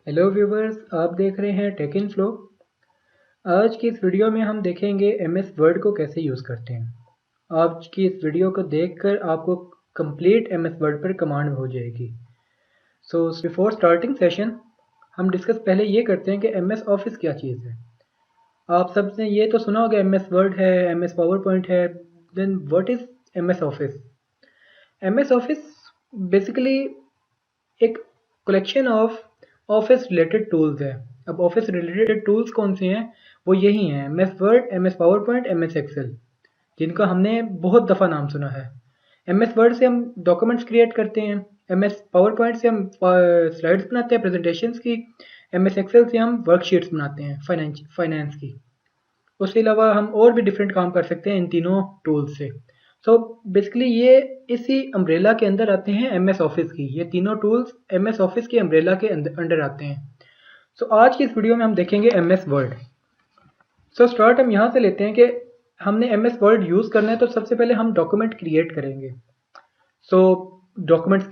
Hello viewers, आप देख रहे हैं टेक इन फ्लो। आज की इस वीडियो में हम देखेंगे एमएस वर्ड को कैसे यूज़ करते हैं। आज की इस वीडियो को देखकर आपको कंप्लीट एमएस वर्ड पर कमांड हो जाएगी। सो बिफोर स्टार्टिंग सेशन हम डिस्कस पहले ये करते हैं कि एमएस ऑफिस क्या चीज़ है। आप सबने ये तो सुना होगा एमएस वर्ड है, एमएस पावर पॉइंट है, then what is MS Office. MS Office basically एक collection of office related tools है। अब ऑफिस रिलेटेड टूल्स कौन से हैं? वो यही हैं, MS Word, MS PowerPoint, MS Excel, जिनका हमने बहुत दफ़ा नाम सुना है। एमएस वर्ड से हम डॉक्यूमेंट्स क्रिएट करते हैं, एमएस पावर पॉइंट से हम स्लाइड्स बनाते हैं प्रेजेंटेशंस की, एमएस एक्सेल से हम वर्कशीट्स बनाते हैं फाइनेंस की। उसके अलावा हम और भी डिफरेंट काम कर सकते हैं इन तीनों टूल्स से। सो बेसिकली ये इसी अम्ब्रेला के अंदर आते हैं एमएस ऑफिस की। ये तीनों टूल्स एमएस ऑफिस की अम्ब्रेला के अंडर आते हैं। सो आज की इस वीडियो में हम देखेंगे एमएस वर्ड। सो स्टार्ट हम यहाँ से लेते हैं कि हमने एमएस वर्ड यूज़ करना है, तो सबसे पहले हम डॉक्यूमेंट क्रिएट करेंगे। सो डॉक्यूमेंट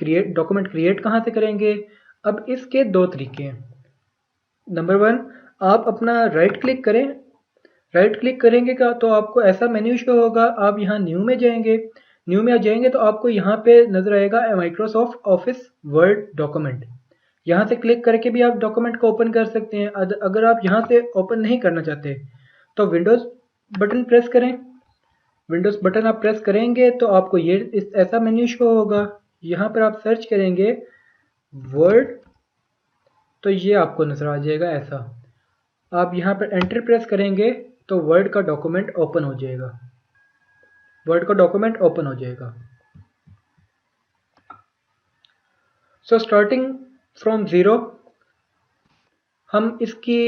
क्रिएट कहाँ से करेंगे? अब इसके दो तरीके हैं। नंबर वन, आप अपना राइट क्लिक करें। राइट क्लिक करेंगे का तो आपको ऐसा मेन्यू शो होगा। आप यहाँ न्यू में जाएंगे। न्यू में जाएंगे तो आपको यहाँ पे नजर आएगा माइक्रोसॉफ्ट ऑफिस वर्ड डॉक्यूमेंट। यहाँ से क्लिक करके भी आप डॉक्यूमेंट को ओपन कर सकते हैं। अगर आप यहाँ से ओपन नहीं करना चाहते तो विंडोज़ बटन प्रेस करें। विंडोज़ बटन आप प्रेस करेंगे तो आपको ये ऐसा मेन्यू शो होगा। यहाँ पर आप सर्च करेंगे वर्ड, तो ये आपको नज़र आ जाएगा ऐसा। आप यहाँ पर एंटर प्रेस करेंगे तो वर्ड का डॉक्यूमेंट ओपन हो जाएगा। वर्ड का डॉक्यूमेंट ओपन हो जाएगा। सो स्टार्टिंग फ्रॉम ज़ीरो हम इसकी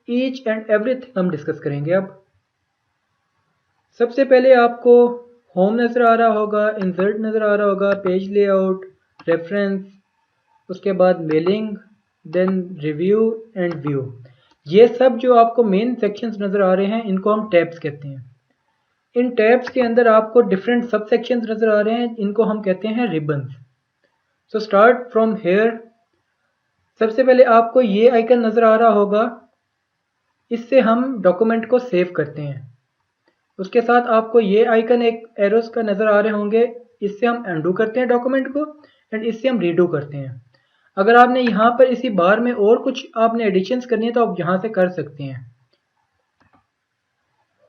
ईच एंड एवरीथिंग हम डिस्कस करेंगे। अब सबसे पहले आपको होम नज़र आ रहा होगा, इंसर्ट नज़र आ रहा होगा, पेज लेआउट, रेफरेंस, उसके बाद mailing, then review and view. ये सब जो आपको मेन सेक्शंस नज़र आ रहे हैं इनको हम टैब्स कहते हैं। इन टैब्स के अंदर आपको डिफरेंट सब सेक्शंस नज़र आ रहे हैं, इनको हम कहते हैं ribbons. So start from here. सबसे पहले आपको ये आइकन नज़र आ रहा होगा, इससे हम डॉक्यूमेंट को सेव करते हैं। उसके साथ आपको ये आइकन एक एरोस का नज़र आ रहे होंगे, इससे हम अनडू करते हैं डॉक्यूमेंट को एंड इससे हम रीडू करते हैं। अगर आपने यहाँ पर इसी बार में और कुछ आपने एडिशंस करनी है तो आप यहाँ से कर सकते हैं।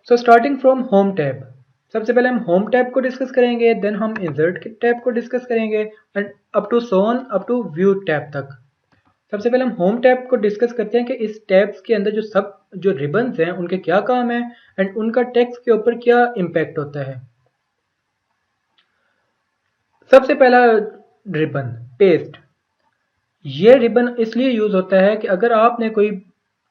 So starting from home tab, सबसे पहले हम होम टैब को डिस्कस करेंगे, देन हम इंसर्ट टैब को डिस्कस करेंगे and up to so on up to view tab तक। सबसे पहले हम होम टैब को डिस्कस करते हैं कि इस टैब्स के अंदर जो रिबन्स हैं उनके क्या काम है एंड उनका टेक्स्ट के ऊपर क्या इम्पैक्ट होता है। सबसे पहला रिबन पेस्ट। ये रिबन इसलिए यूज होता है कि अगर आपने कोई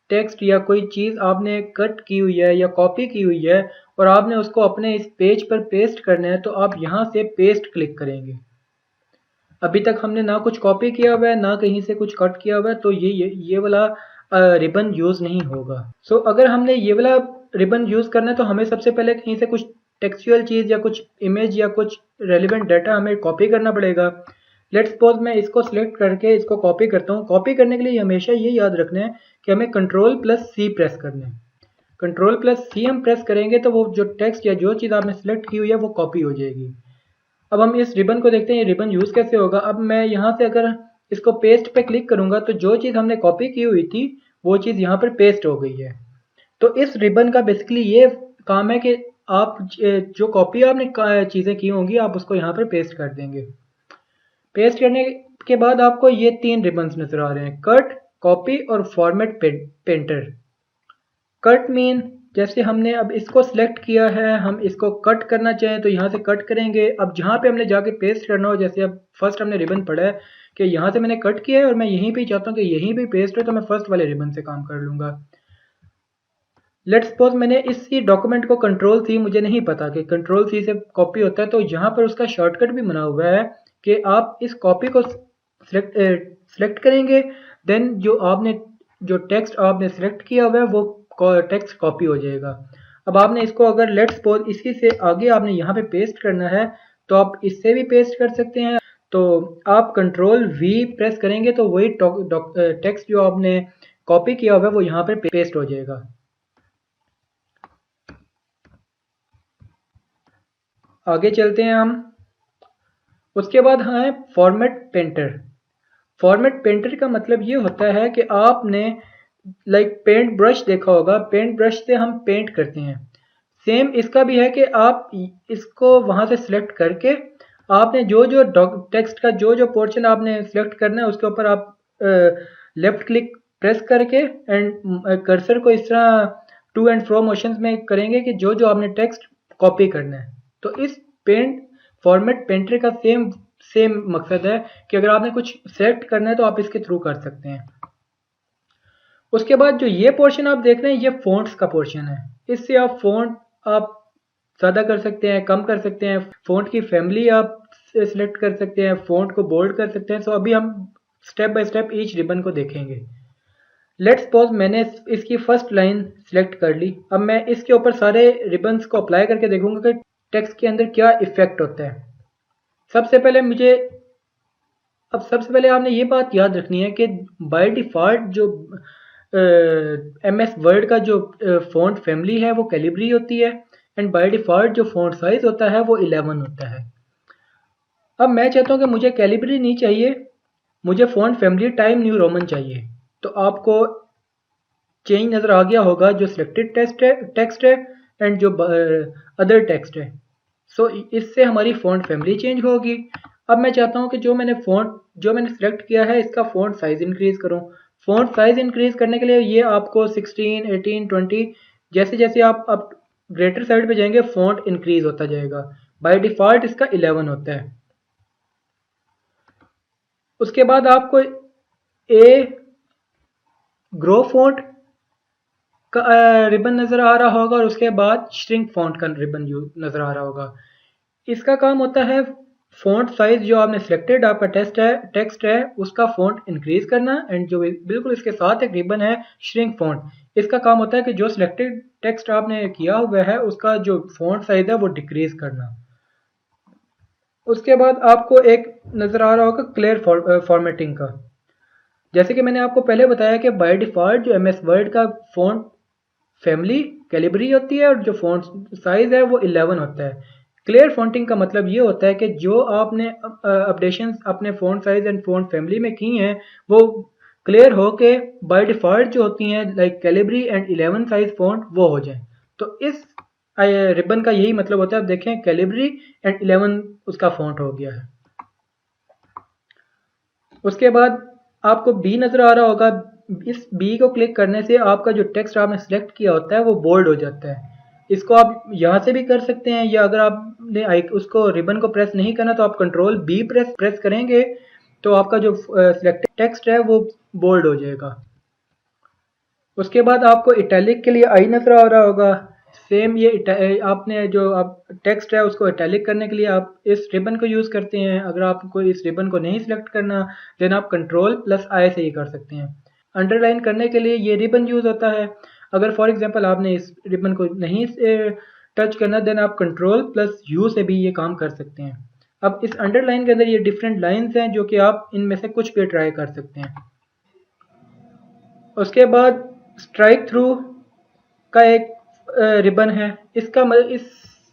टेक्स्ट या कोई चीज़ आपने कट की हुई है या कॉपी की हुई है और आपने उसको अपने इस पेज पर पेस्ट करना है, तो आप यहाँ से पेस्ट क्लिक करेंगे। अभी तक हमने ना कुछ कॉपी किया हुआ है ना कहीं से कुछ कट किया हुआ है, तो ये वाला रिबन यूज़ नहीं होगा। सो अगर हमने ये वाला रिबन यूज़ करना है तो हमें सबसे पहले कहीं से कुछ टेक्सचुअल चीज़ या कुछ इमेज या कुछ रेलिवेंट डाटा हमें कॉपी करना पड़ेगा। लेट्स सपोज मैं इसको सिलेक्ट करके इसको कॉपी करता हूँ। कॉपी करने के लिए हमेशा ये याद रखना है कि हमें कंट्रोल+C प्रेस करना है। कंट्रोल+C हम प्रेस करेंगे तो वो जो टेक्स्ट या जो चीज़ आपने सेलेक्ट की हुई है वो कॉपी हो जाएगी। अब हम इस रिबन को देखते हैं, ये रिबन यूज़ कैसे होगा। अब मैं यहाँ से अगर इसको पेस्ट पे क्लिक करूँगा तो जो चीज़ हमने कॉपी की हुई थी वो चीज़ यहाँ पर पेस्ट हो गई है। तो इस रिबन का बेसिकली ये काम है कि आप जो कॉपी आपने चीज़ें की होंगी आप उसको यहाँ पर पेस्ट कर देंगे। पेस्ट करने के बाद आपको ये 3 रिबन्स नज़र आ रहे हैं, कट, कॉपी और फॉर्मेट पेंटर। कट मीन जैसे हमने अब इसको सिलेक्ट किया है, हम इसको कट करना चाहें तो यहाँ से कट करेंगे। अब जहाँ पे हमने जाके पेस्ट करना हो, जैसे अब फर्स्ट हमने रिबन पढ़ा है कि यहाँ से मैंने कट किया है और मैं यहीं पे चाहता हूँ कि यहीं पे पेस्ट हो, तो मैं फर्स्ट वाले रिबन से काम कर लूँगा। लेट्स सपोज मैंने इसी डॉक्यूमेंट को कंट्रोल+C, मुझे नहीं पता कि कंट्रोल+C से कॉपी होता है, तो यहाँ पर उसका शॉर्टकट भी बना हुआ है कि आप इस कॉपी को सिलेक्ट करेंगे, देन जो टेक्स्ट आपने सिलेक्ट किया हुआ है वो टेक्स्ट कॉपी हो जाएगा। अब आपने इसको अगर लेट्स सपोज इसी से आगे आपने यहाँ पे पेस्ट करना है तो आप इससे भी पेस्ट कर सकते हैं। तो आप कंट्रोल वी प्रेस करेंगे तो वही टेक्स्ट जो आपने कॉपी किया हुआ है वो यहाँ पर पेस्ट हो जाएगा। आगे चलते हैं हम। उसके बाद है फॉर्मेट पेंटर। फॉर्मेट पेंटर का मतलब ये होता है कि आपने पेंट ब्रश देखा होगा, पेंट ब्रश से हम पेंट करते हैं। सेम इसका भी है कि आप इसको वहां से सिलेक्ट करके आपने जो जो टेक्स्ट का जो जो पोर्शन आपने सिलेक्ट करना है उसके ऊपर आप लेफ्ट क्लिक प्रेस करके एंड कर्सर को इस तरह टू एंड फ्रो मोशंस में करेंगे कि जो जो आपने टेक्स्ट कॉपी करना है। तो इस फॉर्मेट पेंटर का सेम मकसद है कि अगर आपने कुछ सेलेक्ट करना है तो आप इसके थ्रू कर सकते हैं। उसके बाद जो ये पोर्शन आप देख रहे हैं ये फ़ॉन्ट्स का पोर्शन है। इससे आप फ़ॉन्ट आप ज़्यादा कर सकते हैं, कम कर सकते हैं, फ़ॉन्ट की फैमिली आप सिलेक्ट कर सकते हैं, फ़ॉन्ट को बोल्ड कर सकते हैं। सो अभी हम step by step each ribbon को देखेंगे। लेट्स सपोज मैंने इसकी फर्स्ट लाइन सिलेक्ट कर ली। अब मैं इसके ऊपर सारे रिबन्स को अप्लाई करके देखूंगा कि टेक्स्ट के अंदर क्या इफेक्ट होता है। सबसे पहले आपने ये बात याद रखनी है कि बाय डिफ़ॉल्ट जो MS वर्ड का जो फ़ॉन्ट फैमिली है वो कैलिब्री होती है एंड बाय डिफ़ॉल्ट जो फ़ॉन्ट साइज़ होता है वो 11 होता है। अब मैं चाहता हूँ कि मुझे कैलिब्री नहीं चाहिए, मुझे font family time new Roman चाहिए। तो आपको चेंज नज़र आ गया होगा जो सिलेक्टेड टेक्स्ट है एंड जो अदर टेक्स्ट है। सो इससे हमारी फ़ॉन्ट फैमिली चेंज होगी। अब मैं चाहता हूँ कि जो मैंने सिलेक्ट किया है इसका फ़ॉन्ट साइज़ इंक्रीज़ करूँ। फ़ॉन्ट साइज़ इंक्रीज़ करने के लिए ये आपको 16, 18, 20 जैसे जैसे आप ग्रेटर साइड पे जाएंगे फ़ॉन्ट इंक्रीज़ होता जाएगा। बाय डिफ़ॉल्ट इसका 11 होता है। उसके बाद आपको ए ग्रो फ़ॉन्ट का रिबन नज़र आ रहा होगा और उसके बाद श्रिंक फ़ॉन्ट का रिबन नज़र आ रहा होगा। इसका काम होता है फ़ॉन्ट साइज़ जो आपने सिलेक्टेड आपका टेक्स्ट है उसका फ़ॉन्ट इंक्रीज़ करना एंड जो बिल्कुल इसके साथ एक रिबन है श्रिंक फ़ॉन्ट। इसका काम होता है कि जो सिलेक्टेड टेक्स्ट आपने किया हुआ है उसका जो फ़ॉन्ट साइज़ है वो डिक्रीज़ करना। उसके बाद आपको एक नज़र आ रहा होगा क्लियर फॉर्मेटिंग का। जैसे कि मैंने आपको पहले बताया कि बाय डिफ़ॉल्ट जो MS वर्ड का फ़ॉन्ट फैमिली कैलिब्री होती है और जो फ़ॉन्ट साइज़ है वो 11 होता है। क्लियर फॉन्टिंग का मतलब ये होता है कि जो आपने अपडेशंस अपने font size and font family में की हैं वो क्लियर हो के बाय डिफ़ॉल्ट जो होती हैं कैलिब्री एंड 11 साइज़ फ़ॉन्ट वो हो जाए। तो इस रिबन का यही मतलब होता है। आप देखें कैलिब्री एंड 11 उसका फ़ॉन्ट हो गया है। उसके बाद आपको बी नज़र आ रहा होगा। इस बी को क्लिक करने से आपका जो टेक्स्ट आपने सेलेक्ट किया होता है वो बोल्ड हो जाता है। इसको आप यहाँ से भी कर सकते हैं या अगर आपने उसको रिबन को प्रेस नहीं करना तो आप कंट्रोल बी प्रेस करेंगे तो आपका जो सिलेक्टेड टेक्स्ट है वो बोल्ड हो जाएगा। उसके बाद आपको इटैलिक के लिए आई नज़र आ रहा होगा। सेम ये आपने जो आप टेक्स्ट है उसको इटैलिक करने के लिए आप इस रिबन को यूज़ करते हैं। अगर आपको इस रिबन को नहीं सिलेक्ट करना देन आप कंट्रोल प्लस आई से ही कर सकते हैं। अंडरलाइन करने के लिए ये रिबन यूज़ होता है। अगर फॉर एग्जांपल आपने इस रिबन को नहीं टच करना देन आप कंट्रोल प्लस यू से भी ये काम कर सकते हैं। अब इस अंडरलाइन के अंदर ये डिफरेंट लाइन्स हैं जो कि आप इनमें से कुछ भी ट्राई कर सकते हैं। उसके बाद स्ट्राइक थ्रू का एक रिबन है। इस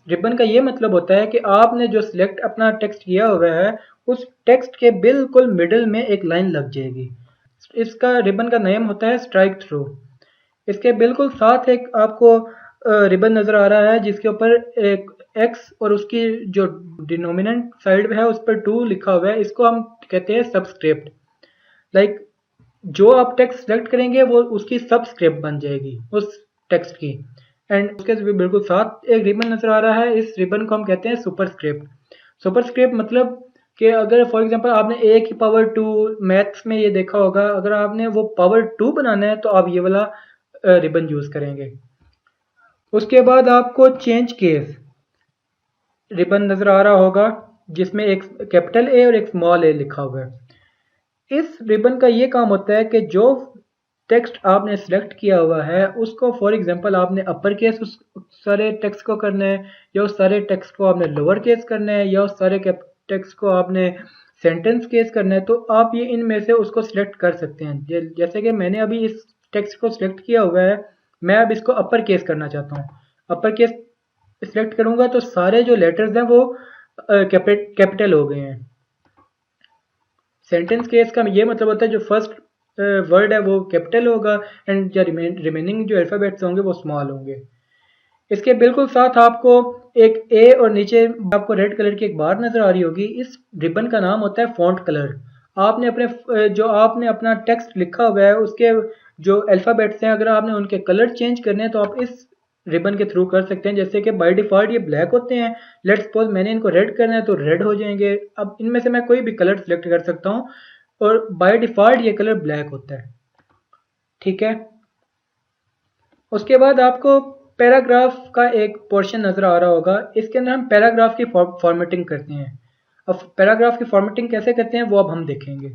रिबन का ये मतलब होता है कि आपने जो सिलेक्ट अपना टेक्स्ट किया हुआ है उस टेक्स्ट के बिल्कुल मिडिल में एक लाइन लग जाएगी। इसका रिबन का नेम होता है स्ट्राइक थ्रू। इसके बिल्कुल साथ एक आपको रिबन नज़र आ रहा है जिसके ऊपर एक एक्स और उसकी जो डिनोमिनेंट साइड है उस पर 2 लिखा हुआ है। इसको हम कहते हैं सबस्क्रिप्ट। जो आप टेक्स्ट सेलेक्ट करेंगे वो उसकी सबस्क्रिप्ट बन जाएगी उस टेक्स्ट की। एंड उसके बिल्कुल साथ एक रिबन नज़र आ रहा है। इस रिबन को हम कहते हैं सुपरस्क्रिप्ट मतलब कि अगर फॉर एग्जांपल आपने a की पावर 2 मैथ्स में ये देखा होगा, अगर आपने वो पावर 2 बनाना है तो आप ये वाला रिबन यूज़ करेंगे। उसके बाद आपको चेंज केस रिबन नज़र आ रहा होगा जिसमें एक कैपिटल A और एक स्मॉल a लिखा हुआ है। इस रिबन का ये काम होता है कि जो टेक्स्ट आपने सेलेक्ट किया हुआ है उसको फॉर एग्जांपल आपने अपर केस उस सारे टेक्स्ट को करना है या उस सारे टेक्स्ट को आपने लोअर केस करना है या उस सारे टेक्स्ट को आपने सेंटेंस केस करना है तो आप ये इनमें से उसको सिलेक्ट कर सकते हैं। जैसे कि मैंने अभी इस टेक्स्ट को सिलेक्ट किया हुआ है, मैं अब इसको अपर केस करना चाहता हूँ। अपर केस सिलेक्ट करूंगा तो सारे जो लेटर्स हैं वो कैपिटल हो गए हैं। सेंटेंस केस का ये मतलब होता है जो फर्स्ट वर्ड है वो कैपिटल होगा एंड जो रिमेनिंग जो अल्फ़ाबेट्स होंगे वो स्मॉल होंगे। इसके बिल्कुल साथ आपको एक ए और नीचे आपको रेड कलर की एक बार नज़र आ रही होगी। इस रिबन का नाम होता है फॉन्ट कलर। आपने आपने अपना टेक्स्ट लिखा हुआ है उसके जो अल्फ़ाबेट्स हैं, अगर आपने उनके कलर चेंज करने हैं तो आप इस रिबन के थ्रू कर सकते हैं। जैसे कि बाय डिफ़ॉल्ट ये ब्लैक होते हैं, लेट्स सपोज मैंने इनको रेड करना है तो रेड हो जाएंगे। अब इनमें से मैं कोई भी कलर सेलेक्ट कर सकता हूँ और बाय डिफ़ॉल्ट ये कलर ब्लैक होता है। ठीक है, उसके बाद आपको पैराग्राफ का एक पोर्शन नज़र आ रहा होगा। इसके अंदर हम पैराग्राफ की फॉर्मेटिंग करते हैं। अब पैराग्राफ की फॉर्मेटिंग कैसे करते हैं वो अब हम देखेंगे।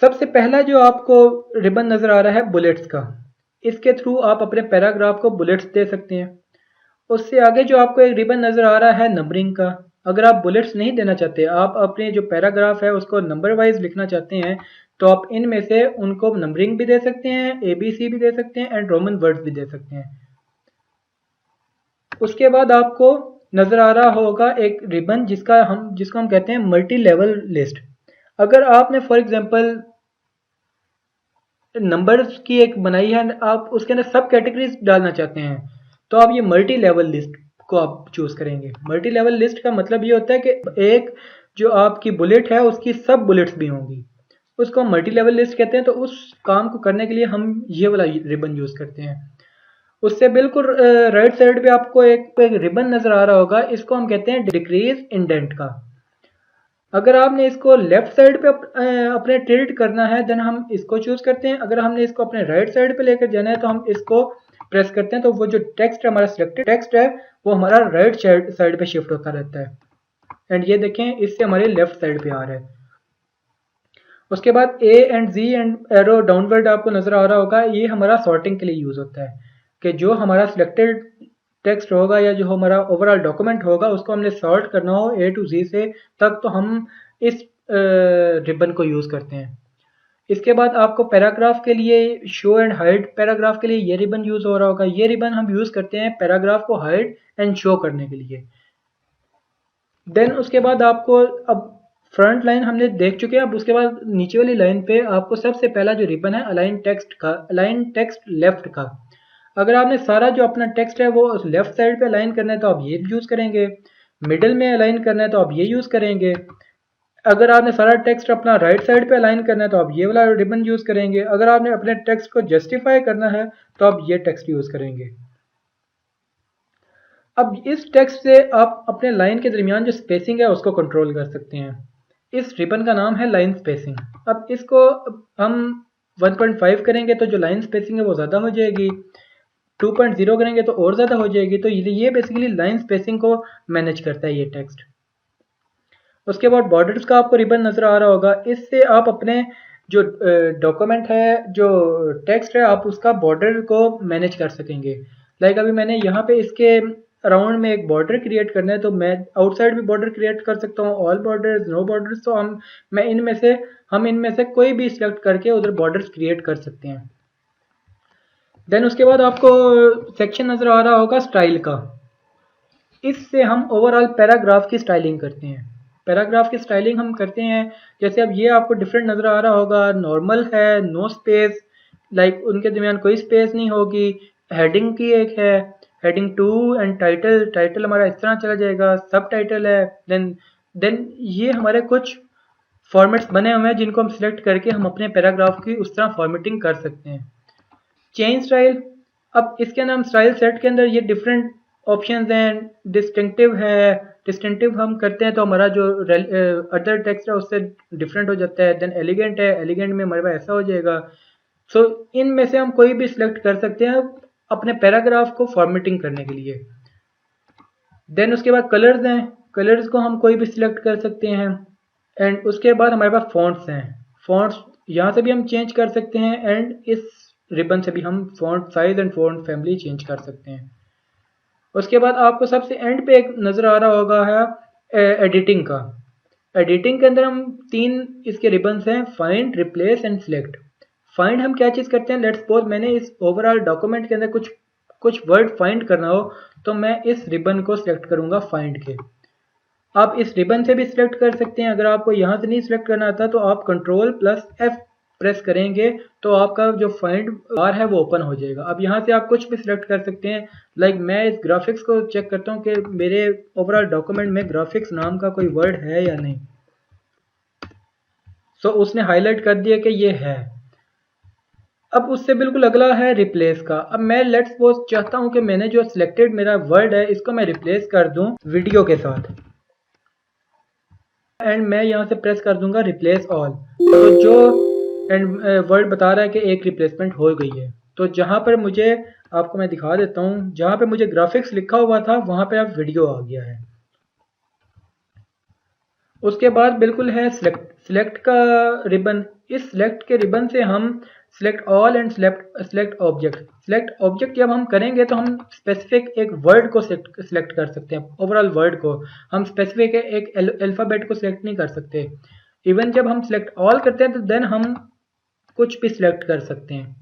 सबसे पहला जो आपको रिबन नज़र आ रहा है बुलेट्स का, इसके थ्रू आप अपने पैराग्राफ को बुलेट्स दे सकते हैं। उससे आगे जो आपको एक रिबन नज़र आ रहा है नंबरिंग का, अगर आप बुलेट्स नहीं देना चाहते, आप अपने जो पैराग्राफ है उसको नंबर वाइज लिखना चाहते हैं तो आप इनमें से उनको नंबरिंग भी दे सकते हैं, ABC भी दे सकते हैं एंड रोमन वर्ड्स भी दे सकते हैं। उसके बाद आपको नज़र आ रहा होगा एक रिबन जिसको हम कहते हैं मल्टी लेवल लिस्ट। अगर आपने फॉर एग्जांपल नंबर्स की एक बनाई है, आप उसके अंदर सब कैटेगरीज डालना चाहते हैं तो आप ये मल्टी लेवल लिस्ट को आप चूज करेंगे। मल्टी लेवल लिस्ट का मतलब ये होता है कि एक जो आपकी बुलेट है उसकी सब बुलेट्स भी होंगी, उसको हम मल्टी लेवल लिस्ट कहते हैं। तो उस काम को करने के लिए हम ये वाला रिबन यूज करते हैं। उससे बिल्कुल राइट साइड पे आपको एक रिबन नजर आ रहा होगा, इसको हम कहते हैं डिक्रीज इंडेंट का। अगर आपने इसको लेफ्ट साइड पे अपने टिल्ट करना है देन हम इसको चूज करते हैं। अगर हमने इसको अपने राइट साइड पे लेकर जाना है तो हम इसको प्रेस करते हैं, तो वो जो टेक्स्ट है हमारा सिलेक्टेड टेक्स्ट है वो हमारा राइट साइड पे शिफ्ट होता रहता है। एंड ये देखें इससे हमारे लेफ्ट साइड पे आ रहा है। उसके बाद A and Z and arrow downward आपको नजर आ रहा होगा, ये हमारा सॉर्टिंग के लिए यूज होता है कि जो हमारा सिलेक्टेड टेक्स्ट होगा या जो हमारा ओवरऑल डॉक्यूमेंट होगा उसको हमने सॉर्ट करना हो A to Z से तक, तो हम इस रिबन को यूज करते हैं। इसके बाद आपको पैराग्राफ के लिए शो एंड हाइड पैराग्राफ के लिए ये रिबन यूज हो रहा होगा। ये रिबन हम यूज करते हैं पैराग्राफ को हाइड एंड शो करने के लिए। देन उसके बाद आपको अब फ्रंट लाइन हमने देख चुके हैं, अब उसके बाद नीचे वाली लाइन पे आपको सबसे पहला जो रिबन है अलाइन टेक्स्ट का, अलाइन टेक्स्ट लेफ्ट का। अगर आपने सारा जो अपना टेक्स्ट है वो लेफ्ट साइड पे अलाइन करना है तो आप ये यूज करेंगे। मिडिल में अलाइन करना है तो आप ये यूज करेंगे। अगर आपने सारा टेक्स्ट अपना राइट साइड पे अलाइन करना है तो आप ये वाला रिबन यूज करेंगे। अगर आपने अपने टेक्स्ट को जस्टिफाई करना है तो आप ये टेक्स्ट यूज करेंगे। अब इस टेक्स्ट से आप अपने लाइन के दरमियान जो स्पेसिंग है उसको कंट्रोल कर सकते हैं। इस रिबन का नाम है लाइन स्पेसिंग। अब इसको हम 1.5 करेंगे तो जो लाइन स्पेसिंग है वो ज़्यादा हो जाएगी, 2.0 करेंगे तो और ज़्यादा हो जाएगी। तो ये बेसिकली लाइन स्पेसिंग को मैनेज करता है ये टेक्स्ट। उसके बाद बॉर्डर्स का आपको रिबन नज़र आ रहा होगा, इससे आप अपने जो डॉक्यूमेंट है, जो टेक्स्ट है, आप उसका बॉर्डर को मैनेज कर सकेंगे। लाइक अभी मैंने यहाँ पे इसके अराउंड में एक बॉर्डर क्रिएट करना है तो मैं आउटसाइड भी बॉर्डर क्रिएट कर सकता हूँ, ऑल बॉर्डर्स, नो बॉर्डर्स। तो हम इनमें से कोई भी सिलेक्ट करके उधर बॉर्डर्स क्रिएट कर सकते हैं। देन उसके बाद आपको सेक्शन नज़र आ रहा होगा स्टाइल का, इससे हम ओवरऑल पैराग्राफ की स्टाइलिंग करते हैं। पैराग्राफ की स्टाइलिंग हम करते हैं जैसे अब ये आपको डिफरेंट नज़र आ रहा होगा, नॉर्मल है, नो स्पेस, लाइक उनके दरमियान कोई स्पेस नहीं होगी। हेडिंग की एक है, हेडिंग 2 एंड टाइटल हमारा इस तरह चला जाएगा, सब टाइटल है। देन ये हमारे कुछ फॉर्मेट्स बने हुए हैं जिनको हम सिलेक्ट करके हम अपने पैराग्राफ की उस तरह फॉर्मेटिंग कर सकते हैं। चेंज स्टाइल, अब इसके अंदर हम स्टाइल सेट के अंदर ये डिफरेंट ऑप्शंस हैं। डिस्टिंक्टिव है, डिस्टिंक्टिव हम करते हैं तो हमारा जो अदर टेक्स्ट है उससे डिफरेंट हो जाता है। देन एलिगेंट है, एलिगेंट में हमारे पास ऐसा हो जाएगा। सो इनमें से हम कोई भी सिलेक्ट कर सकते हैं अपने पैराग्राफ को फॉर्मेटिंग करने के लिए। देन उसके बाद कलर्स हैं, कलर्स को हम कोई भी सिलेक्ट कर सकते हैं। एंड उसके बाद हमारे पास फॉन्ट्स हैं, फॉन्ट्स यहाँ से भी हम चेंज कर सकते हैं एंड इस रिबन से भी हम font size and font family change कर सकते हैं। उसके बाद आपको सबसे एंड पे एक नज़र आ रहा होगा है एडिटिंग का। एडिटिंग के अंदर हम 3 इसके रिबन्स हैं, find, replace and select. Find हम क्या चीज़ करते हैं, लेट्स सपोज मैंने इस ओवरऑल डॉक्यूमेंट के अंदर कुछ वर्ड फाइंड करना हो तो मैं इस रिबन को सिलेक्ट करूंगा फाइंड के। आप इस रिबन से भी सिलेक्ट कर सकते हैं। अगर आपको यहाँ से नहीं सिलेक्ट करना आता तो आप Ctrl+F प्रेस करेंगे तो आपका जो फाइंड बार है वो ओपन हो जाएगा। अब यहाँ से आप कुछ भी सिलेक्ट कर सकते हैं। लाइक मैं इस ग्राफिक्स को चेक करता हूँ कि मेरे ओवरऑल डॉक्यूमेंट में ग्राफिक्स नाम का कोई वर्ड है या नहीं। सो उसने हाईलाइट कर दिया कि ये है। अब उससे बिल्कुल अगला है रिप्लेस का। अब मैं लेट्स सपोज चाहता हूँ कि मैंने जो सिलेक्टेड मेरा वर्ड है इसको मैं रिप्लेस कर दूँ वीडियो के साथ, एंड मैं यहाँ से प्रेस कर दूंगा रिप्लेस ऑल। तो जो एंड वर्ड बता रहा है कि एक रिप्लेसमेंट हो गई है। तो जहाँ पर मुझे, आपको मैं दिखा देता हूँ, जहाँ पे मुझे ग्राफिक्स लिखा हुआ था वहाँ पे अब वीडियो आ गया है। उसके बाद बिल्कुल है सिलेक्ट का रिबन। इस सिलेक्ट के रिबन से हम select all and select object. Select object जब हम करेंगे तो हम स्पेसिफिक एक वर्ड को सिलेक्ट कर सकते हैं, ओवरऑल वर्ड को। हम स्पेसिफिक एक अल्फ़ाबेट को सिलेक्ट नहीं कर सकते। इवन जब हम सिलेक्ट ऑल करते हैं तो देन हम कुछ भी सिलेक्ट कर सकते हैं।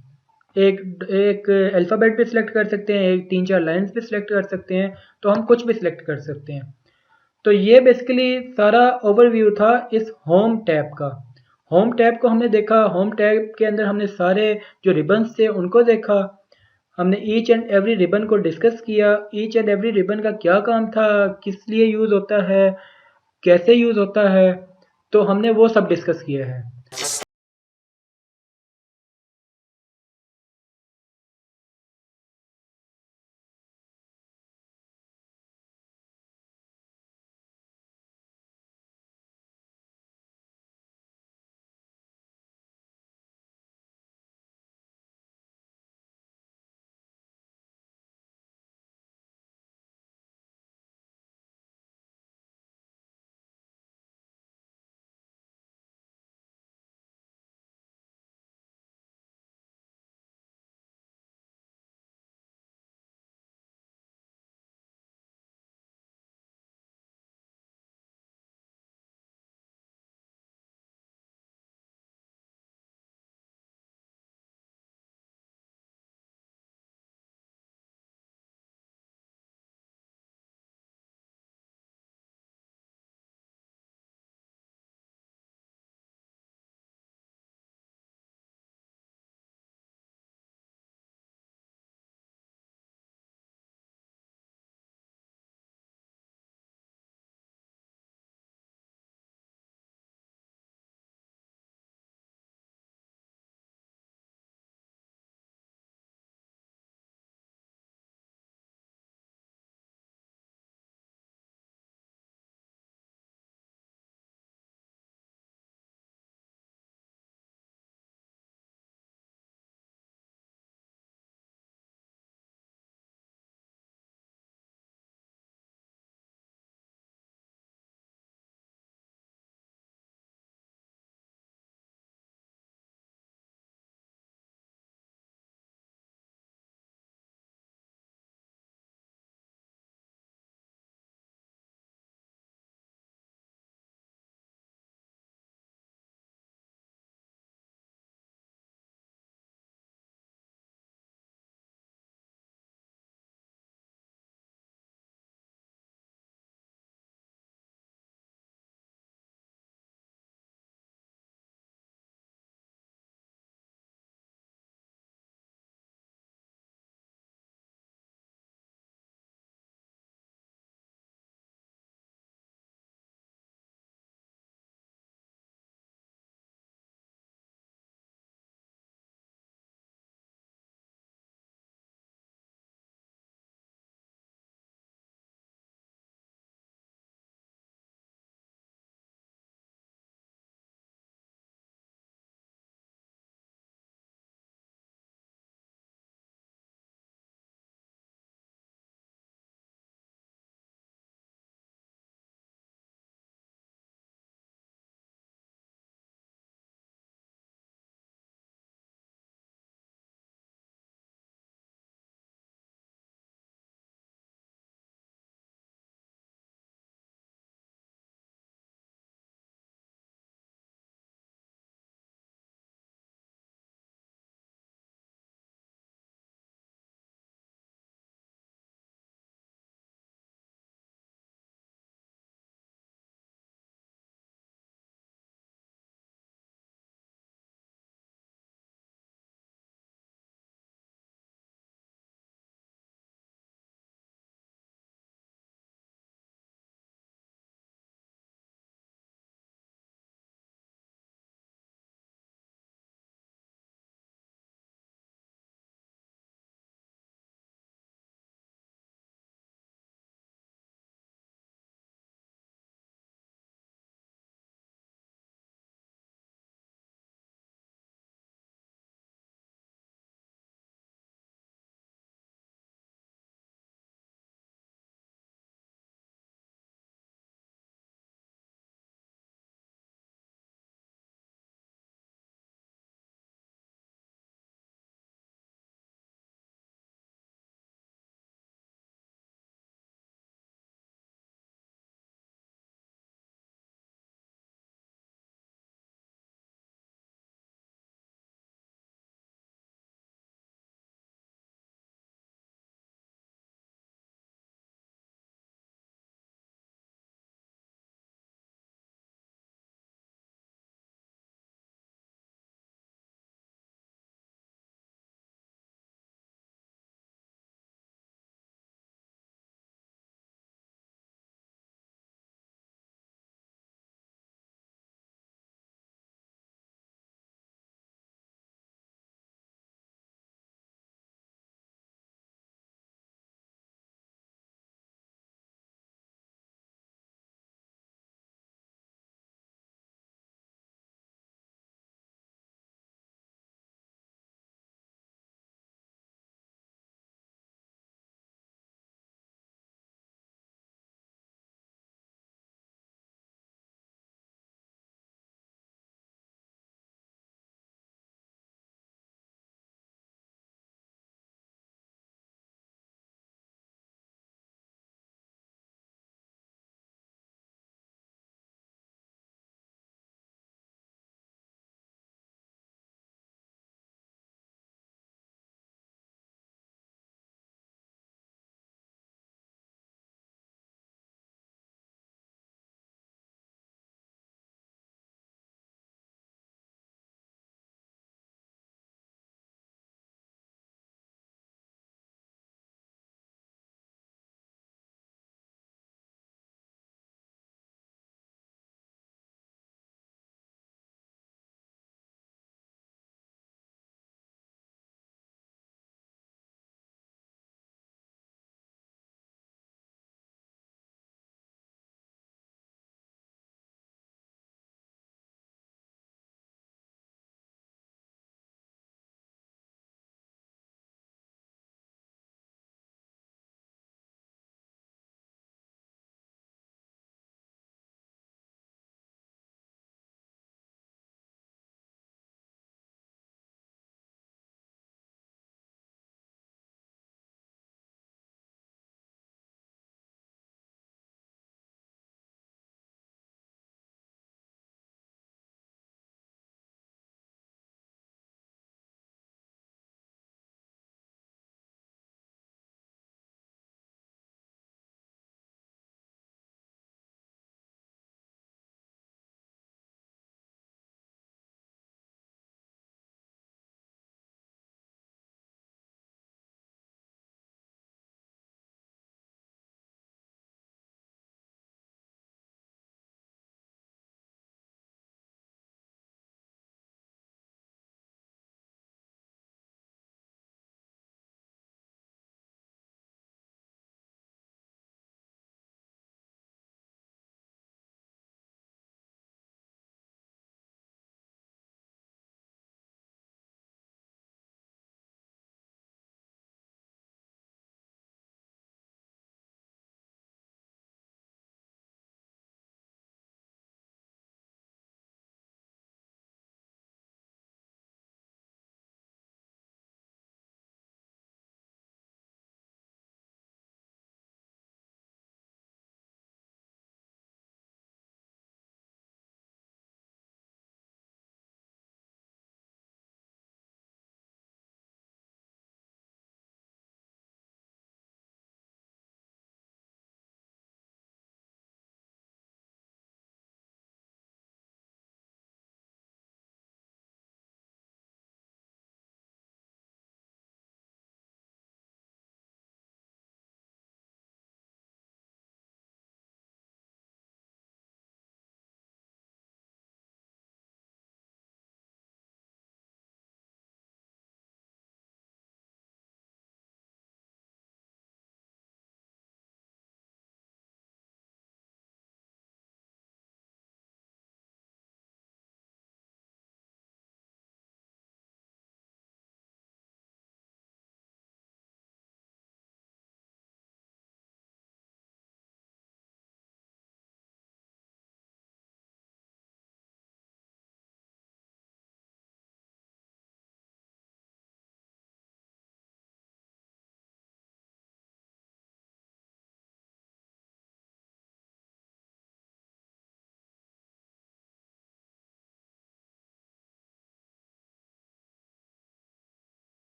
एक एक अल्फ़ाबेट भी सिलेक्ट कर सकते हैं, एक 3-4 लाइन्स भी सिलेक्ट कर सकते हैं। तो हम कुछ भी सिलेक्ट कर सकते हैं। तो ये बेसिकली सारा ओवरव्यू था इस होम टैब का। होम टैब को हमने देखा। होम टैब के अंदर हमने सारे जो रिबन्स थे उनको देखा। हमने ईच एंड एवरी रिबन को डिस्कस किया। ईच एंड एवरी रिबन का क्या काम था, किस लिए यूज़ होता है, कैसे यूज़ होता है, तो हमने वो सब डिस्कस किया है।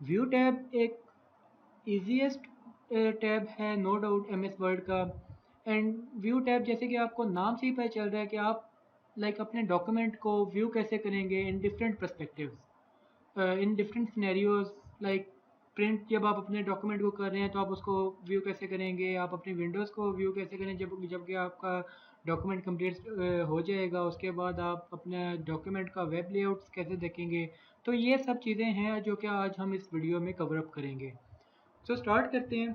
व्यू टैब एक ईजीएस्ट टैब है नो डाउट एमएस वर्ड का। एंड व्यू टैब जैसे कि आपको नाम से ही पता चल रहा है कि आप अपने डॉक्यूमेंट को व्यू कैसे करेंगे in different perspectives, in different scenarios. Like print जब आप अपने डॉक्यूमेंट को कर रहे हैं तो आप उसको व्यू कैसे करेंगे, आप अपनी विंडोज़ को व्यू कैसे करें जबकि आपका डॉक्यूमेंट कंप्लीट हो जाएगा, उसके बाद आप अपने डॉक्यूमेंट का वेब लेआउट्स कैसे देखेंगे। तो ये सब चीज़ें हैं जो कि आज हम इस वीडियो में कवर अप करेंगे। तो स्टार्ट करते हैं।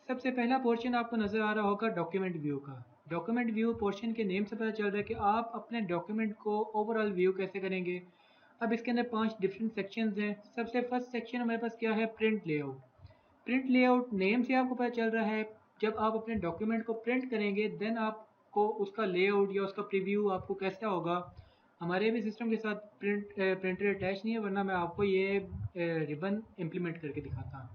सबसे पहला पोर्शन आपको नज़र आ रहा होगा डॉक्यूमेंट व्यू का। डॉक्यूमेंट व्यू पोर्शन के नेम से पता चल रहा है कि आप अपने डॉक्यूमेंट को ओवरऑल व्यू कैसे करेंगे। अब इसके अंदर 5 डिफरेंट सेक्शंस हैं। सबसे फर्स्ट सेक्शन हमारे पास क्या है, print layout. Print layout name से आपको पता चल रहा है जब आप अपने डॉक्यूमेंट को प्रिंट करेंगे देन आपको उसका लेआउट या उसका प्रीव्यू आपको कैसा होगा। हमारे भी सिस्टम के साथ प्रिंटर अटैच नहीं है, वरना मैं आपको ये रिबन इम्प्लीमेंट करके दिखाता हूँ।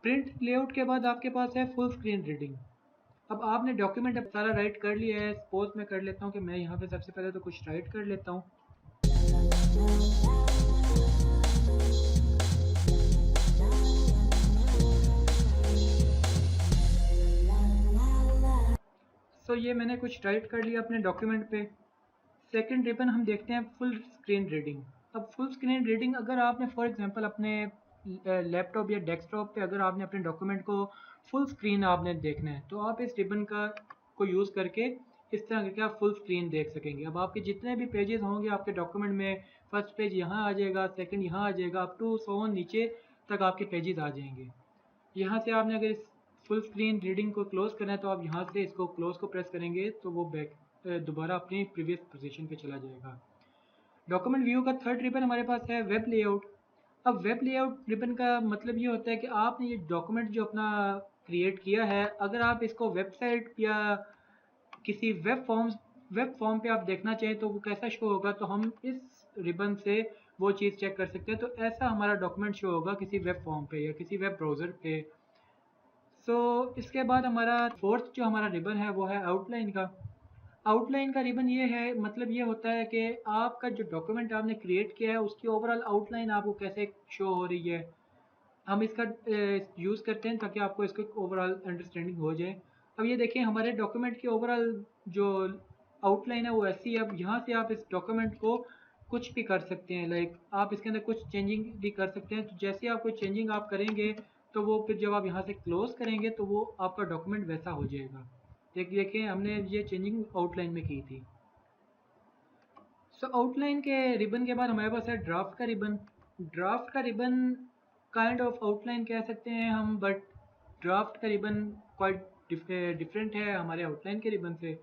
प्रिंट लेआउट के बाद आपके पास है फुल स्क्रीन रीडिंग। अब आपने डॉक्यूमेंट अब सारा राइट कर लिया है। सपोज मैं कर लेता हूँ कि मैं यहाँ पे सबसे पहले तो कुछ राइट कर लेता हूँ। सो ये मैंने कुछ राइट कर लिया अपने डॉक्यूमेंट पे। सेकंड रिबन हम देखते हैं फुल स्क्रीन रीडिंग। अब फुल स्क्रीन रीडिंग अगर आपने फॉर एग्जांपल अपने लैपटॉप या डेस्कटॉप पे अगर आपने अपने डॉक्यूमेंट को फुल स्क्रीन आपने देखना है तो आप इस रिबन को यूज़ करके इस तरह करके आप फुल स्क्रीन देख सकेंगे। अब आपके जितने भी पेजेस होंगे आपके डॉक्यूमेंट में, फर्स्ट पेज यहाँ आ जाएगा, सेकंड यहाँ आ जाएगा, अप टू सो ऑन नीचे तक आपके पेजेस आ जाएंगे। यहाँ से आपने अगर इस फुल स्क्रीन रीडिंग को क्लोज करना है तो आप यहाँ से इसको क्लोज को प्रेस करेंगे तो वो बैक दोबारा अपनी प्रीवियस पोजीशन पे चला जाएगा। डॉक्यूमेंट व्यू का थर्ड रिबन हमारे पास है वेब लेआउट। अब वेब लेआउट रिबन का मतलब ये होता है कि आपने ये डॉक्यूमेंट जो अपना क्रिएट किया है अगर आप इसको वेबसाइट या किसी वेब फॉर्म पे आप देखना चाहें तो वो कैसा शो होगा, तो हम इस रिबन से वो चीज़ चेक कर सकते हैं। तो ऐसा हमारा डॉक्यूमेंट शो होगा किसी वेब फॉर्म पे या किसी वेब ब्राउज़र पे। इसके बाद हमारा फोर्थ जो हमारा रिबन है वो है आउटलाइन का। आउटलाइन का रिबन ये है, मतलब ये होता है कि आपका जो डॉक्यूमेंट आपने क्रिएट किया है उसकी ओवरऑल आउटलाइन आपको कैसे शो हो रही है। हम इसका यूज़ करते हैं ताकि आपको इसकी ओवरऑल अंडरस्टैंडिंग हो जाए। अब ये देखिए हमारे डॉक्यूमेंट की ओवरऑल जो आउटलाइन है वो ऐसी है। अब यहाँ से आप इस डॉक्यूमेंट को कुछ भी कर सकते हैं, लाइक आप इसके अंदर कुछ चेंजिंग भी कर सकते हैं। तो जैसे आप कोई चेंजिंग आप करेंगे तो वो फिर जब आप यहाँ से क्लोज करेंगे तो वो आपका डॉक्यूमेंट वैसा हो जाएगा। देखिए हमने ये चेंजिंग आउटलाइन में की थी। आउटलाइन के रिबन के बाद हमारे पास है ड्राफ्ट का रिबन। ड्राफ्ट का रिबन काइंड ऑफ आउटलाइन कह सकते हैं हम, बट ड्राफ्ट का रिबन क्वाइट डिफरेंट है हमारे आउटलाइन के रिबन से।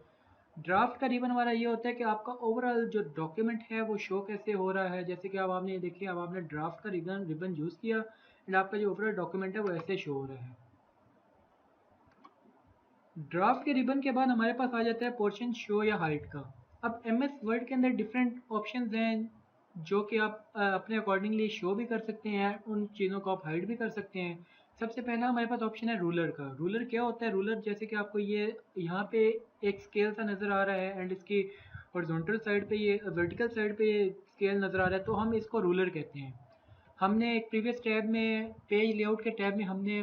ड्राफ्ट का रिबन हमारा ये होता है कि आपका ओवरऑल जो डॉक्यूमेंट है वो शो कैसे हो रहा है। जैसे कि अब आपने ये देखिए, अब आपने ड्राफ्ट का रिबन यूज़ किया एंड आपका जो ओवरऑल डॉक्यूमेंट है वो ऐसे शो हो रहा है। ड्राफ्ट के रिबन के बाद हमारे पास आ जाता है पोर्शन शो या हाइड का। अब एमएस वर्ड के अंदर डिफरेंट ऑप्शंस हैं जो कि आप अपने अकॉर्डिंगली शो भी कर सकते हैं, उन चीज़ों को आप हाइड भी कर सकते हैं। सबसे पहला हमारे पास ऑप्शन है रूलर का। रूलर क्या होता है, रूलर जैसे कि आपको ये यहाँ पे एक स्केल सा नज़र आ रहा है एंड इसकी हॉरिजॉन्टल साइड पे ये वर्टिकल साइड पे ये स्केल नज़र आ रहा है तो हम इसको रूलर कहते हैं। हमने एक प्रीवियस टैब में पेज लेआउट के टैब में हमने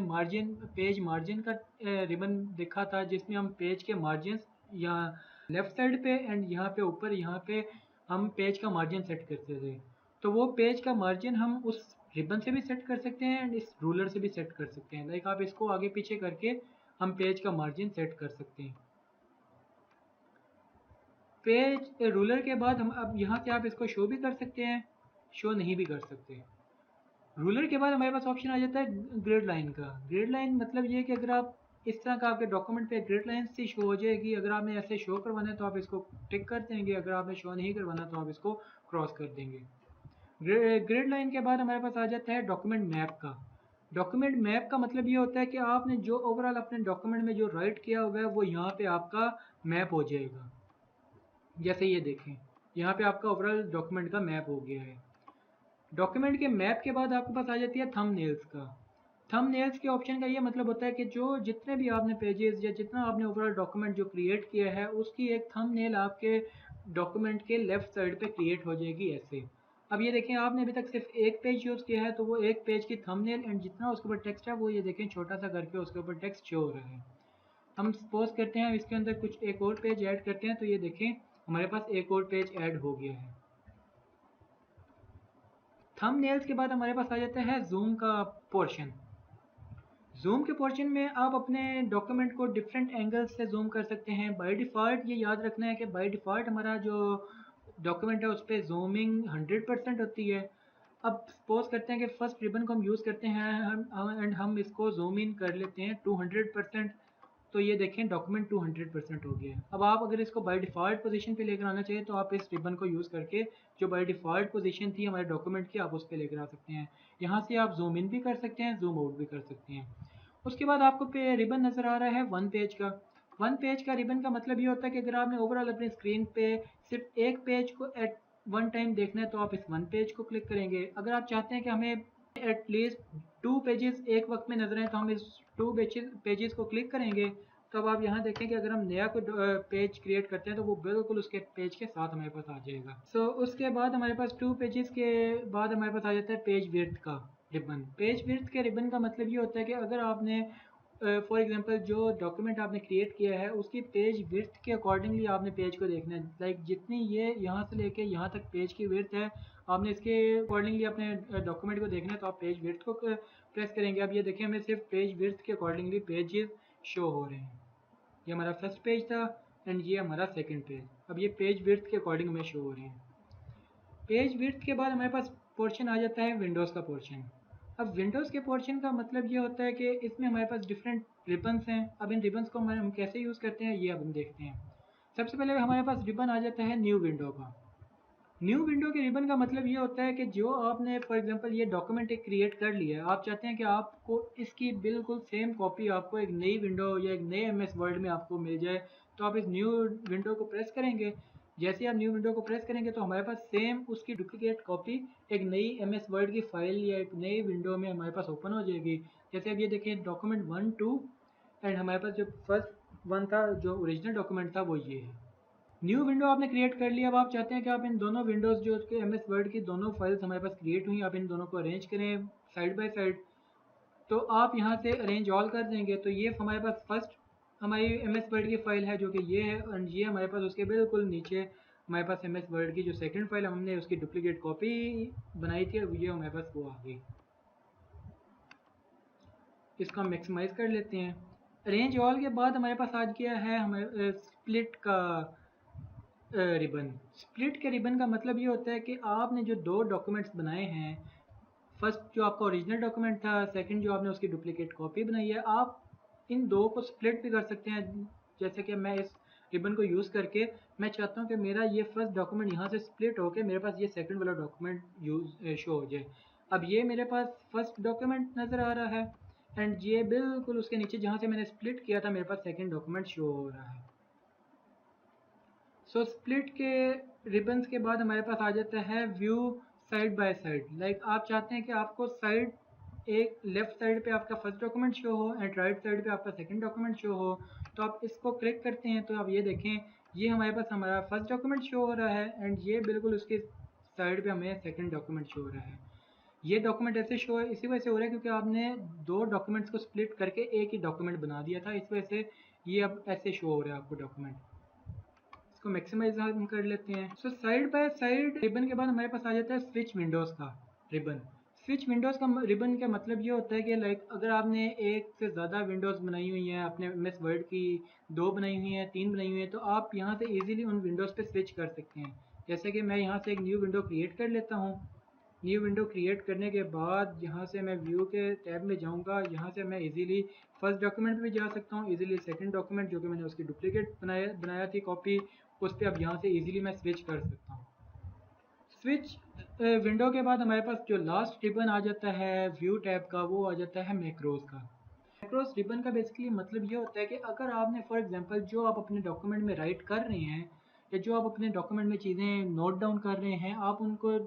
पेज मार्जिन का रिबन देखा था जिसमें हम पेज के मार्जिन यहाँ लेफ्ट साइड पे एंड यहाँ पे ऊपर यहाँ पे हम पेज का मार्जिन सेट करते थे। तो वो पेज का मार्जिन हम उस रिबन से भी सेट कर सकते हैं एंड इस रूलर से भी सेट कर सकते हैं। लाइक आप इसको आगे पीछे करके हम पेज का मार्जिन सेट कर सकते हैं। पेज रूलर के बाद हम अब यहाँ से आप इसको शो भी कर सकते हैं, शो नहीं भी कर सकते। रूलर के बाद हमारे पास ऑप्शन आ जाता है ग्रिड लाइन का। ग्रिड लाइन मतलब ये है कि अगर आप इस तरह का आपके डॉक्यूमेंट पे ग्रिड लाइन से शो हो जाएगी। अगर आपने ऐसे शो करवाना है तो आप इसको टिक कर देंगे, अगर आपने शो नहीं करवाना तो आप इसको क्रॉस कर देंगे। ग्रिड लाइन के बाद हमारे पास आ जाता है डॉक्यूमेंट मैप का। डॉक्यूमेंट मैप का मतलब ये होता है कि आपने जो ओवरऑल अपने डॉक्यूमेंट में जो राइट किया हुआ है वो यहाँ पे आपका मैप हो जाएगा। जैसे ये देखें, यहाँ पे आपका ओवरऑल डॉक्यूमेंट का मैप हो गया है। डॉक्यूमेंट के मैप के बाद आपके पास आ जाती है थंबनेल्स का। थंबनेल्स के ऑप्शन का ये मतलब होता है कि जो जितने भी आपने पेजेस या जितना आपने ओवरऑल डॉक्यूमेंट जो क्रिएट किया है उसकी एक थंबनेल आपके डॉक्यूमेंट के लेफ्ट साइड पे क्रिएट हो जाएगी ऐसे। अब ये देखें आपने अभी तक सिर्फ एक पेज यूज़ किया है, तो वो एक पेज की थंबनेल एंड जितना उसके ऊपर टेक्स्ट है वो ये देखें छोटा सा करके उसके ऊपर टेक्स्ट शो हो रहा है। हम सपोज करते हैं इसके अंदर कुछ एक और पेज ऐड करते हैं, तो ये देखें हमारे पास एक और पेज ऐड हो गया है। थंबनेल्स के बाद हमारे पास आ जाता है जूम का पोर्शन। जूम के पोर्शन में आप अपने डॉक्यूमेंट को डिफरेंट एंगल्स से जूम कर सकते हैं। बाय डिफ़ॉल्ट ये याद रखना है कि बाय डिफ़ॉल्ट हमारा जो डॉक्यूमेंट है उस पर जूमिंग 100% होती है। अब सपोज करते हैं कि फर्स्ट रिबन को हम यूज़ करते हैं एंड हम इसको जूम इन कर लेते हैं 200%, तो ये देखें डॉक्यूमेंट 200% हो गया है। अब आप अगर इसको बाय डिफ़ॉल्ट पोजीशन पे लेकर आना चाहिए तो आप इस रिबन को यूज़ करके जो बाय डिफ़ॉल्ट पोजीशन थी हमारे डॉक्यूमेंट की आप उस पर लेकर आ सकते हैं। यहाँ से आप जूम इन भी कर सकते हैं, जूम आउट भी कर सकते हैं। उसके बाद आपको पे रिबन नज़र आ रहा है वन पेज का। वन पेज का रिबन का मतलब ये होता है कि अगर आपने ओवरऑल अपनी स्क्रीन पे सिर्फ एक पेज को एट वन टाइम देखना है तो आप इस वन पेज को क्लिक करेंगे। अगर आप चाहते हैं कि हमें एटलीस्ट 2 पेजेस एक वक्त में नजर आए तो हम इस 2 पेजेस को क्लिक करेंगे। तो अब आप यहाँ देखें कि अगर हम नया कोई पेज क्रिएट करते हैं तो वो बिल्कुल उसके पेज के साथ हमारे पास आ जाएगा। उसके बाद हमारे पास 2 पेजेस के बाद हमारे पास आ जाता है पेज विड्थ का रिबन। पेज विड्थ के रिबन का मतलब ये होता है कि अगर आपने फॉर एग्जांपल जो डॉक्यूमेंट आपने क्रिएट किया है उसकी पेज विड्थ के अकॉर्डिंगली आपने पेज को देखना है। लाइक जितनी ये यहाँ से लेके यहाँ तक पेज की विड्थ है आपने इसके अकॉर्डिंगली अपने डॉक्यूमेंट को देखना है, तो आप पेज विड्थ को प्रेस करेंगे। अब ये देखिए हमें सिर्फ पेज विड्थ के अकॉर्डिंगली पेजेस शो हो रहे हैं। ये हमारा फर्स्ट पेज था एंड ये हमारा सेकंड पेज। अब ये पेज विड्थ के अकॉर्डिंग हमें शो हो रहे हैं। पेज विड्थ के बाद हमारे पास पोर्शन आ जाता है विंडोज़ का पोर्शन। अब विंडोज़ के पोर्शन का मतलब ये होता है कि इसमें हमारे पास डिफरेंट रिबन्स हैं। अब इन रिबन्स को हम कैसे यूज़ करते हैं ये अब हम देखते हैं। सबसे पहले हमारे पास रिबन आ जाता है न्यू विंडो का। न्यू विंडो के रिबन का मतलब ये होता है कि जो आपने फॉर एग्जांपल ये डॉक्यूमेंट एक क्रिएट कर लिया है, आप चाहते हैं कि आपको इसकी बिल्कुल सेम कॉपी आपको एक नई विंडो या एक नए एमएस वर्ड में आपको मिल जाए, तो आप इस न्यू विंडो को प्रेस करेंगे। जैसे आप न्यू विंडो को प्रेस करेंगे तो हमारे पास सेम उसकी डुप्लीकेट कॉपी एक नई एमएस वर्ड की फाइल या एक नई विंडो में हमारे पास ओपन हो जाएगी। जैसे अब ये देखिए डॉक्यूमेंट 1 2 एंड हमारे पास जो फर्स्ट वन था जो ओरिजिनल डॉक्यूमेंट था वो ये है। न्यू विंडो आपने क्रिएट कर लिया। अब आप चाहते हैं कि आप इन दोनों विंडोज़ जो कि एम एस वर्ड की दोनों फाइल्स हमारे पास क्रिएट हुई आप इन दोनों को अरेंज करें साइड बाय साइड, तो आप यहाँ से अरेंज ऑल कर देंगे। तो ये हमारे पास फर्स्ट हमारी एम एस वर्ड की फ़ाइल है जो कि ये है, और ये हमारे पास उसके बिल्कुल नीचे हमारे पास एम एस वर्ड की जो सेकेंड फाइल हमने उसकी डुप्लीकेट कॉपी बनाई थी ये हमारे पास वो आ गई। इसको हम मैक्सिमाइज कर लेते हैं। अरेंज ऑल के बाद हमारे पास आ गया है हमारे स्प्लिट का रिबन। स्प्लिट के रिबन का मतलब ये होता है कि आपने जो दो डॉक्यूमेंट्स बनाए हैं, फर्स्ट जो आपका ओरिजिनल डॉक्यूमेंट था, सेकंड जो आपने उसकी डुप्लीकेट कॉपी बनाई है, आप इन दो को स्प्लिट भी कर सकते हैं। जैसे कि मैं इस रिबन को यूज़ करके मैं चाहता हूँ कि मेरा ये फर्स्ट डॉक्यूमेंट यहाँ से स्प्लिट होकर मेरे पास ये सेकंड वाला डॉक्यूमेंट यूज शो हो जाए। अब ये मेरे पास फर्स्ट डॉक्यूमेंट नज़र आ रहा है एंड ये बिल्कुल उसके नीचे जहाँ से मैंने स्प्लिट किया था मेरे पास सेकंड डॉक्यूमेंट शो हो रहा है। स्प्लिट के रिबन्स के बाद हमारे पास आ जाता है view side by side. Like आप चाहते हैं कि आपको साइड एक लेफ्ट साइड पे आपका फर्स्ट डॉक्यूमेंट शो हो एंड राइट साइड पे आपका सेकंड डॉक्यूमेंट शो हो, तो आप इसको क्लिक करते हैं तो आप ये देखें ये हमारे पास हमारा फर्स्ट डॉक्यूमेंट शो हो रहा है एंड ये बिल्कुल उसके साइड पे हमें सेकंड डॉक्यूमेंट शो हो रहा है। ये डॉक्यूमेंट ऐसे शो है इसी वजह से हो रहा है क्योंकि आपने दो डॉक्यूमेंट्स को स्प्लिट करके एक ही डॉक्यूमेंट बना दिया था, इस वजह से ये अब ऐसे शो हो रहा है आपको डॉक्यूमेंट। इसको मैक्सिमाइज हम कर लेते हैं। साइड बाय साइड रिबन के बाद हमारे पास आ जाता है स्विच विंडोज़ का रिबन। स्विच विंडोज़ का रिबन का मतलब ये होता है कि लाइक अगर आपने एक से ज़्यादा विंडोज़ बनाई हुई हैं, अपने एमएस वर्ड की 2 बनाई हुई हैं, 3 बनाई हुई हैं, तो आप यहाँ से इजीली उन विंडोज़ पे स्विच कर सकते हैं। जैसे कि मैं यहाँ से एक न्यू विंडो क्रिएट कर लेता हूँ। न्यू विंडो क्रिएट करने के बाद यहाँ से मैं व्यू के टैब में जाऊँगा, यहाँ से मैं इजीली फर्स्ट डॉक्यूमेंट पे भी जा सकता हूँ, इजीली सेकंड डॉक्यूमेंट जो कि मैंने उसकी डुप्लीकेट बनाया थी कॉपी, उस पर अब यहाँ से इजीली मैं स्विच कर सकता हूँ। स्विच विंडो के बाद हमारे पास जो लास्ट रिबन आ जाता है व्यू टैब का वो आ जाता है मैक्रोज का। मैक्रोज रिबन का बेसिकली मतलब ये होता है कि अगर आपने फॉर एग्जांपल जो आप अपने डॉक्यूमेंट में राइट कर रहे हैं या जो आप अपने डॉक्यूमेंट में चीज़ें नोट डाउन कर रहे हैं, आप उनको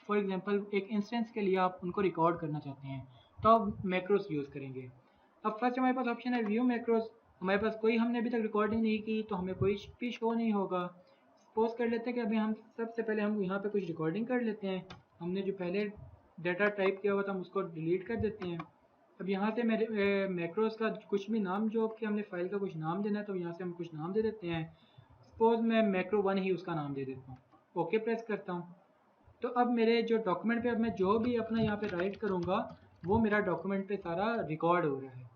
फॉर एग्जांपल एक इंस्टेंस के लिए आप उनको रिकॉर्ड करना चाहते हैं, तो आप मैक्रोज यूज़ करेंगे। अब फर्स्ट हमारे पास ऑप्शन है व्यू मैक्रोज। हमारे पास कोई हमने अभी तक रिकॉर्डिंग नहीं की तो हमें कोई भी शो नहीं होगा। सपोज कर लेते हैं कि अभी हम सबसे पहले हम यहाँ पे कुछ रिकॉर्डिंग कर लेते हैं। हमने जो पहले डाटा टाइप किया हुआ था हम उसको डिलीट कर देते हैं। अब यहाँ से मेरे मैक्रोस का कुछ भी नाम जो कि हमने फाइल का कुछ नाम देना है तो यहाँ से हम कुछ नाम दे देते हैं। सपोज मैं मैक्रो 1 ही उसका नाम दे देता हूँ, ओके प्रेस करता हूँ। तो अब मेरे जो डॉक्यूमेंट पे अब मैं जो भी अपना यहाँ पे राइट करूँगा वो मेरा डॉक्यूमेंट पे सारा रिकॉर्ड हो रहा है।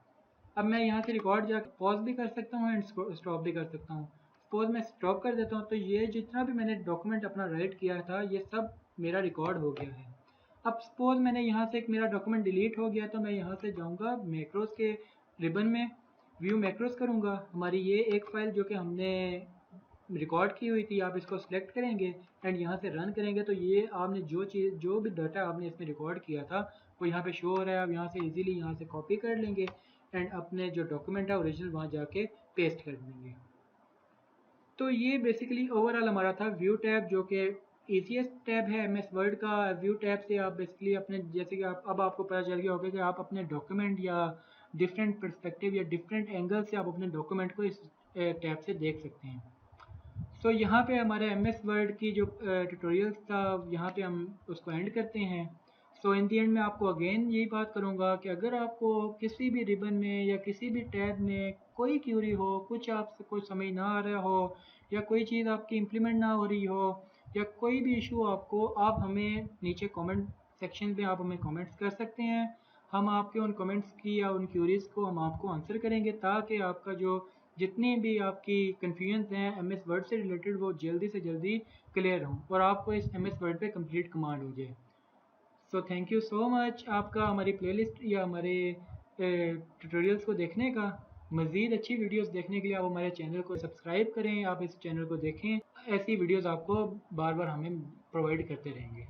अब मैं यहाँ से रिकॉर्ड जाकर पॉज भी कर सकता हूँ एंड स्टॉप भी कर सकता हूँ। सपोज मैं स्टॉप कर देता हूँ तो ये जितना भी मैंने डॉक्यूमेंट अपना राइट किया था ये सब मेरा रिकॉर्ड हो गया है। अब सपोज मैंने यहाँ से एक मेरा डॉक्यूमेंट डिलीट हो गया तो मैं यहाँ से जाऊँगा मैक्रोस के रिबन में, व्यू मैक्रोस करूँगा। हमारी ये एक फाइल जो कि हमने रिकॉर्ड की हुई थी, आप इसको सिलेक्ट करेंगे एंड यहाँ से रन करेंगे तो ये आपने जो भी डाटा आपने इसमें रिकॉर्ड किया था वो यहाँ पे शो हो रहा है। आप यहाँ से इजीली यहाँ से कॉपी कर लेंगे एंड अपने जो डॉक्यूमेंट है ओरिजिनल वहाँ जाके पेस्ट कर देंगे। तो ये बेसिकली ओवरऑल हमारा था व्यू टैब, जो कि ईजीएस्ट टैब है एमएस वर्ड का। व्यू टैब से आप बेसिकली अपने, जैसे कि आप अब आपको पता चल गया होगा कि आप अपने डॉक्यूमेंट या डिफरेंट पर्सपेक्टिव या डिफरेंट एंगल से आप अपने डॉक्यूमेंट को इस टैब से देख सकते हैं। सो यहाँ पे हमारे एमएस वर्ड की जो ट्यूटोरियल्स था यहाँ पे हम उसको एंड करते हैं। सो इन दी एंड मैं आपको अगेन यही बात करूँगा कि अगर आपको किसी भी रिबन में या किसी भी टैब में कोई क्यूरी हो, कुछ आपसे कुछ समझ ना आ रहा हो या कोई चीज़ आपकी इम्प्लीमेंट ना हो रही हो या कोई भी इशू आपको, आप हमें नीचे कमेंट सेक्शन पे आप हमें कमेंट्स कर सकते हैं। हम आपके उन कमेंट्स की या उन क्यूरीज को हम आपको आंसर करेंगे ताकि आपका जो जितनी भी आपकी कन्फ्यूजन हैं एमएस वर्ड से रिलेटेड वो जल्दी से जल्दी क्लियर हों और आपको इस एमएस वर्ड पे कंप्लीट कमांड हो जाए। So thank you so much आपका हमारी प्लेलिस्ट या हमारे ट्यूटोरियल्स को देखने का। मज़ीद अच्छी वीडियोस देखने के लिए आप हमारे चैनल को सब्सक्राइब करें, आप इस चैनल को देखें, ऐसी वीडियोस आपको बार बार हमें प्रोवाइड करते रहेंगे।